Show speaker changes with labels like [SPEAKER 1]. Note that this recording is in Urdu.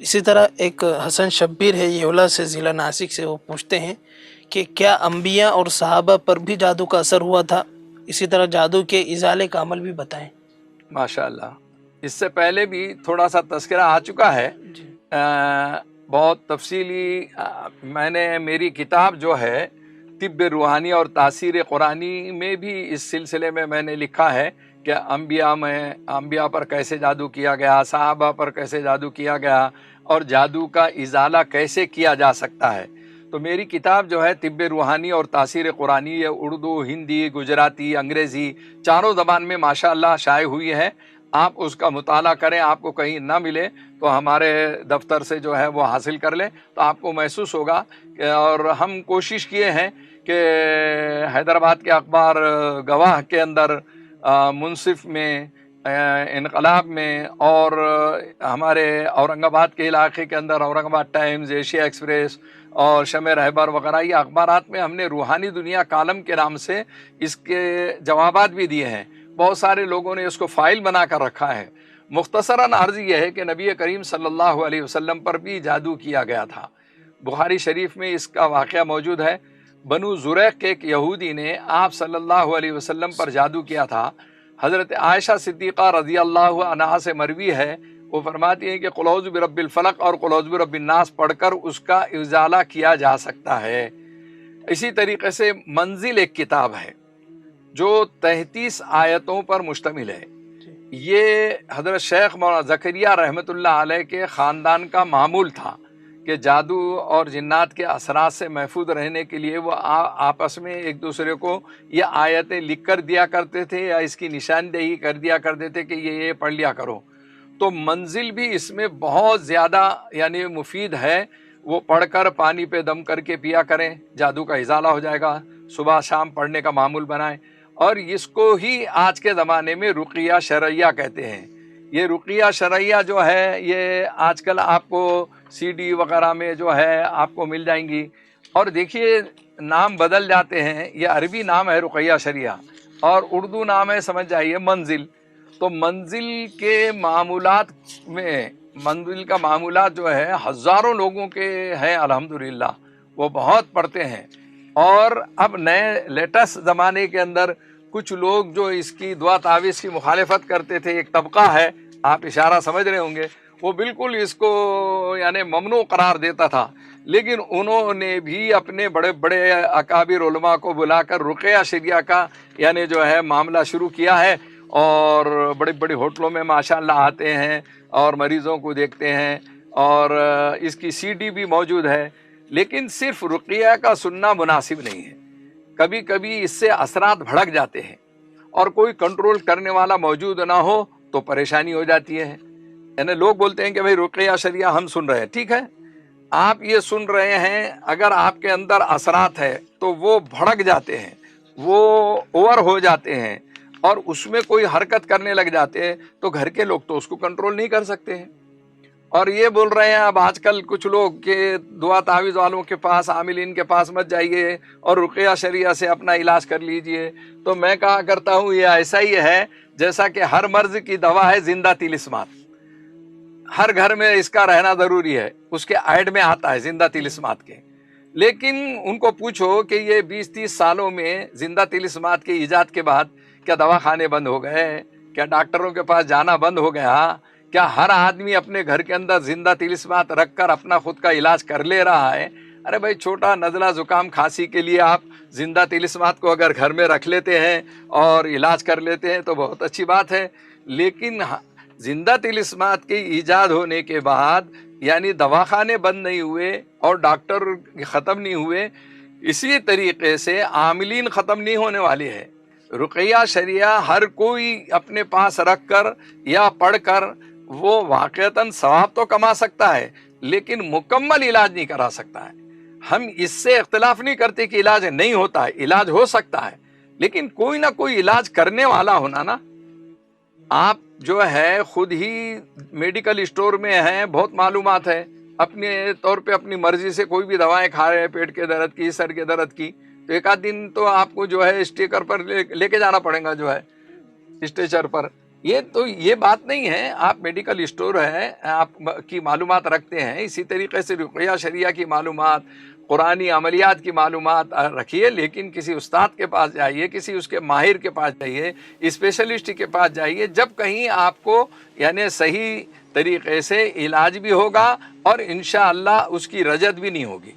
[SPEAKER 1] اسی طرح ایک حسن شبیر ہے یولہ سے، ضلع ناسک سے، وہ پوچھتے ہیں کہ کیا انبیاء اور صحابہ پر بھی جادو کا اثر ہوا تھا؟ اسی طرح جادو کے ازالے کا عمل بھی بتائیں۔
[SPEAKER 2] ماشاء اللہ، اس سے پہلے بھی تھوڑا سا تذکرہ آ چکا ہے،
[SPEAKER 1] جی
[SPEAKER 2] بہت تفصیلی۔ میں نے میری کتاب جو ہے طب روحانی اور تاثیر قرآنی میں بھی اس سلسلے میں نے لکھا ہے کہ انبیاء پر کیسے جادو کیا گیا، صحابہ پر کیسے جادو کیا گیا، اور جادو کا ازالہ کیسے کیا جا سکتا ہے۔ تو میری کتاب جو ہے طب روحانی اور تاثیر قرآنی، یہ اردو، ہندی، گجراتی، انگریزی چاروں زبان میں ماشاءاللہ شائع ہوئی ہے۔ آپ اس کا مطالعہ کریں، آپ کو کہیں نہ ملے تو ہمارے دفتر سے جو ہے وہ حاصل کر لیں، تو آپ کو محسوس ہوگا اور ہم کوشش کیے ہیں کہ حیدرآباد کے اخبار گواہ کے اندر، منصف میں، انقلاب میں، اور ہمارے اورنگ آباد کے علاقے کے اندر اورنگ آباد ٹائمز، ایشیا ایکسپریس اور شمع رہبر وغیرہ، یہ اخبارات میں ہم نے روحانی دنیا کالم کے نام سے اس کے جوابات بھی دیے ہیں۔ بہت سارے لوگوں نے اس کو فائل بنا کر رکھا ہے۔ مختصراً عرض یہ ہے کہ نبی کریم صلی اللہ علیہ وسلم پر بھی جادو کیا گیا تھا۔ بخاری شریف میں اس کا واقعہ موجود ہے۔ بنو زریق کے ایک یہودی نے آپ صلی اللہ علیہ وسلم پر جادو کیا تھا۔ حضرت عائشہ صدیقہ رضی اللہ عنہا سے مروی ہے، وہ فرماتی ہیں کہ قل اعوذ برب الفلق اور قل اعوذ برب الناس پڑھ کر اس کا ازالہ کیا جا سکتا ہے۔ اسی طریقے سے منزل ایک کتاب ہے جو 33 آیتوں پر مشتمل ہے۔ یہ حضرت شیخ مولانا زکریہ رحمۃ اللہ علیہ کے خاندان کا معمول تھا کہ جادو اور جنات کے اثرات سے محفوظ رہنے کے لیے وہ آپس میں ایک دوسرے کو یہ آیتیں لکھ کر دیا کرتے تھے یا اس کی نشاندہی کر دیا کرتے تھے کہ یہ پڑھ لیا کرو۔ تو منزل بھی اس میں بہت زیادہ یعنی مفید ہے۔ وہ پڑھ کر پانی پہ دم کر کے پیا کریں، جادو کا ازالہ ہو جائے گا۔ صبح شام پڑھنے کا معمول بنائیں، اور اس کو ہی آج کے زمانے میں رقیہ شرعیہ کہتے ہیں۔ یہ رقیہ شرعیہ جو ہے یہ آج کل آپ کو سی ڈی وغیرہ میں جو ہے آپ کو مل جائیں گی۔ اور دیکھیے نام بدل جاتے ہیں، یہ عربی نام ہے رقیہ شرعیہ اور اردو نام ہے سمجھ جائیے منزل۔ تو منزل کے معمولات میں، منزل کا معمولات جو ہے ہزاروں لوگوں کے ہیں الحمدللہ، وہ بہت پڑھتے ہیں۔ اور اب نئے لیٹسٹ زمانے کے اندر کچھ لوگ جو اس کی دعا تعویذ کی مخالفت کرتے تھے، ایک طبقہ ہے، آپ اشارہ سمجھ رہے ہوں گے، وہ بالکل اس کو یعنی ممنوع قرار دیتا تھا، لیکن انہوں نے بھی اپنے بڑے بڑے اکابر علماء کو بلا کر رقیہ شرعیہ کا یعنی جو ہے معاملہ شروع کیا ہے، اور بڑے بڑے ہوٹلوں میں ماشاءاللہ آتے ہیں اور مریضوں کو دیکھتے ہیں، اور اس کی سی ڈی بھی موجود ہے۔ لیکن صرف رقیہ کا سننا مناسب نہیں ہے، کبھی کبھی اس سے اثرات بھڑک جاتے ہیں، اور کوئی کنٹرول کرنے والا موجود نہ ہو تو پریشانی ہو جاتی ہے۔ یعنی لوگ بولتے ہیں کہ بھائی رقیہ شرعیہ ہم سن رہے ہیں، ٹھیک ہے، آپ یہ سن رہے ہیں، اگر آپ کے اندر اثرات ہے تو وہ بھڑک جاتے ہیں، وہ اوور ہو جاتے ہیں، اور اس میں کوئی حرکت کرنے لگ جاتے ہیں، تو گھر کے لوگ تو اس کو کنٹرول نہیں کر سکتے ہیں۔ اور یہ بول رہے ہیں اب آج کل کچھ لوگ کہ دعا تعویذ والوں کے پاس، عاملین کے پاس مت جائیے اور رقیہ شرعیہ سے اپنا علاج کر لیجئے۔ تو میں کہا کرتا ہوں یہ ایسا ہی ہے جیسا کہ ہر مرض کی دوا ہے زندہ طلسمات، ہر گھر میں اس کا رہنا ضروری ہے، اس کے ایڈ میں آتا ہے زندہ طلسمات کے۔ لیکن ان کو پوچھو کہ یہ 20-30 سالوں میں زندہ طلسمات کے ایجاد کے بعد کیا دواخانے بند ہو گئے؟ کیا ڈاکٹروں کے پاس جانا بند ہو گیا؟ کیا ہر آدمی اپنے گھر کے اندر زندہ طلسمات رکھ کر اپنا خود کا علاج کر لے رہا ہے؟ ارے بھائی، چھوٹا نزلہ زکام کھانسی کے لیے آپ زندہ طلسمات کو اگر گھر میں رکھ لیتے ہیں اور علاج کر لیتے ہیں تو بہت اچھی بات ہے، لیکن زندہ طلسمات کے ایجاد ہونے کے بعد یعنی دواخانے بند نہیں ہوئے اور ڈاکٹر ختم نہیں ہوئے، اسی طریقے سے عاملین ختم نہیں ہونے والے ہیں۔ رقیہ شرعیہ ہر کوئی اپنے پاس رکھ کر یا پڑھ کر وہ واقعتاً ثواب تو کما سکتا ہے، لیکن مکمل علاج نہیں کرا سکتا ہے۔ ہم اس سے اختلاف نہیں کرتے کہ علاج نہیں ہوتا ہے، علاج ہو سکتا ہے، لیکن کوئی نہ کوئی علاج کرنے والا ہونا نا۔ آپ جو ہے خود ہی میڈیکل اسٹور میں ہیں، بہت معلومات ہے، اپنے طور پہ اپنی مرضی سے کوئی بھی دوائیں کھا رہے ہیں، پیٹ کے درد کی، سر کے درد کی، تو ایک آدھ دن تو آپ کو جو ہے اسٹیکر پر لے کے جانا پڑے گا، جو ہے اسٹیچر پر، یہ بات نہیں ہے. آپ میڈیکل اسٹور ہے, آپ کی معلومات رکھتے ہیں, اسی طریقے سے رقیہ شریعہ کی معلومات, قرآنی عملیات کی معلومات رکھیے, لیکن کسی استاد کے پاس جائیے, کسی اس کے ماہر کے پاس جائیے, اسپیشلسٹ کے پاس جائیے, جب کہیں آپ کو یعنی صحیح طریقے سے علاج بھی ہوگا اور انشاءاللہ اس کی رجعت بھی نہیں ہوگی.